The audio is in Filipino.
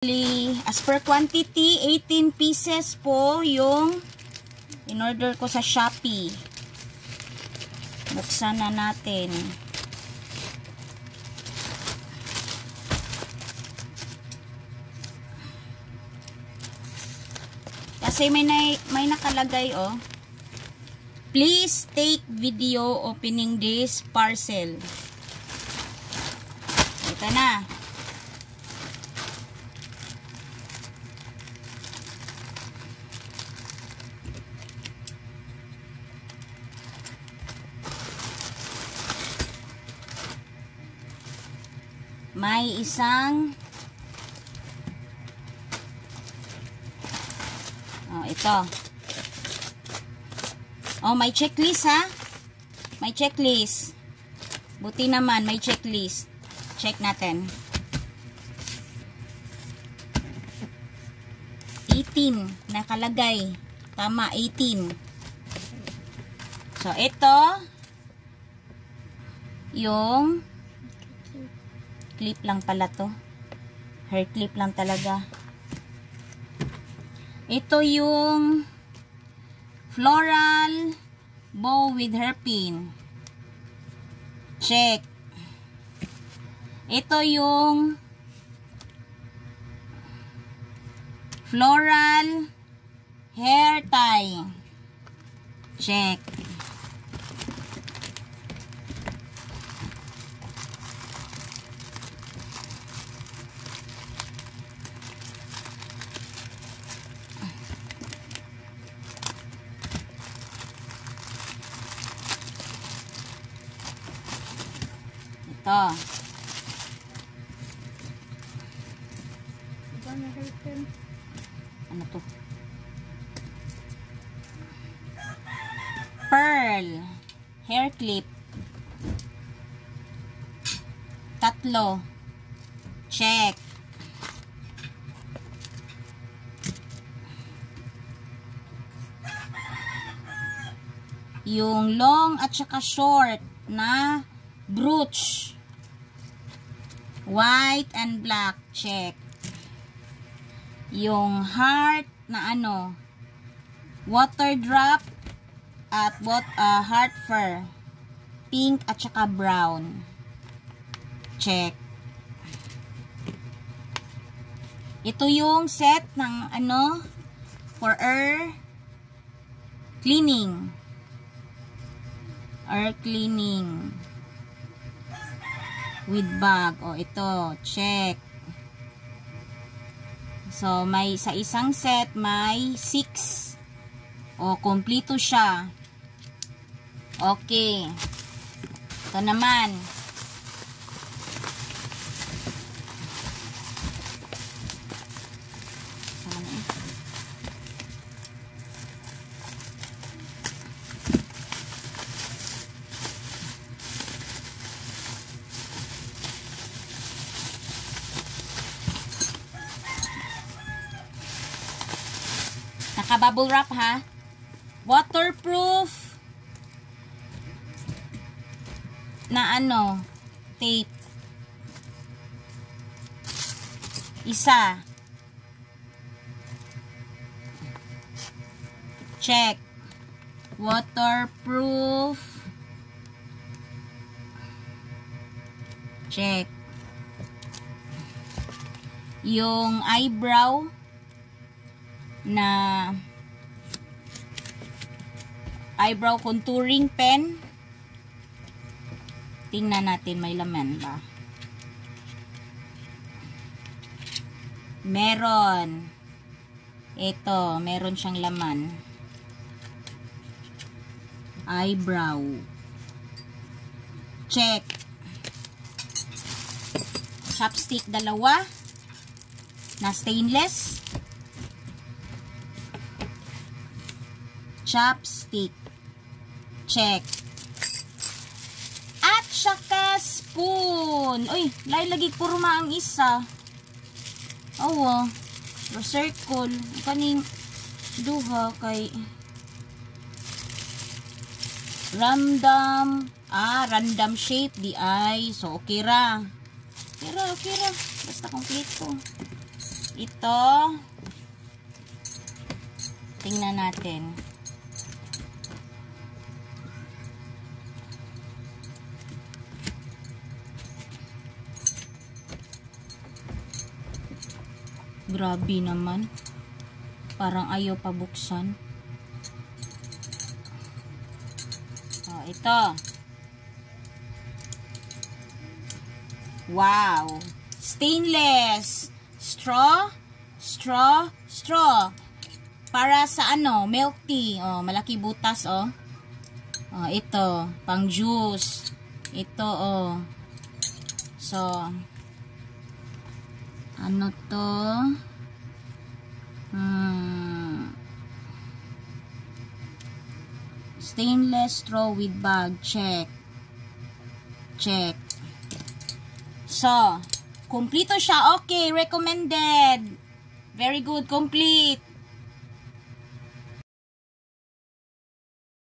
As per quantity, 18 pieces po yung in-order ko sa Shopee. Buksan na natin. Kasi may nakalagay oh. Please take video opening this parcel. Ito na. May isang ito. May checklist ha. May checklist. Buti naman may checklist. Check natin. 18 nakalagay. Tama, 18. So ito yung clip lang pala to. Hair clip lang talaga. Ito yung floral bow with hairpin. Check. Ito yung floral hair tie. Check. Ito. Ano to? Pearl hair clip. 3. Check. Yung long at saka short na brooch. White and black. Check. Yung heart na ano, water drop at heart fur. Pink at saka brown. Check. Ito yung set ng ano, for air cleaning. Air cleaning. With bag. Ito. Check. So, may sa isang set, may 6. Kompleto siya. Okay. Ito naman. Naka-bubble wrap ha. Waterproof na ano, tape. Isa. Check. Waterproof. Check. Yung eyebrow na eyebrow contouring pen. Tingnan natin may laman ba. Meron. Ito, meron siyang laman. Eyebrow. Check. Chopstick 2 na stainless. Chopstick. Check. At saka spoon. Uy, lagi kurma ang isa. Oo. Circle. Kaning duha kay random. Random shape di ay. So, okay ra. Okay ra. Basta complete ko. Ito. Tingnan natin. Grabe naman. Parang ayaw pabuksan. Oh, ito. Wow. Stainless. Straw. Para sa ano, milk tea. Oh, malaki butas, oh. Oh, ito. Pang juice. Ito, oh. So, ano to? Stainless straw with bag. Check. So, kumpleto siya. Okay, recommended. Very good, complete.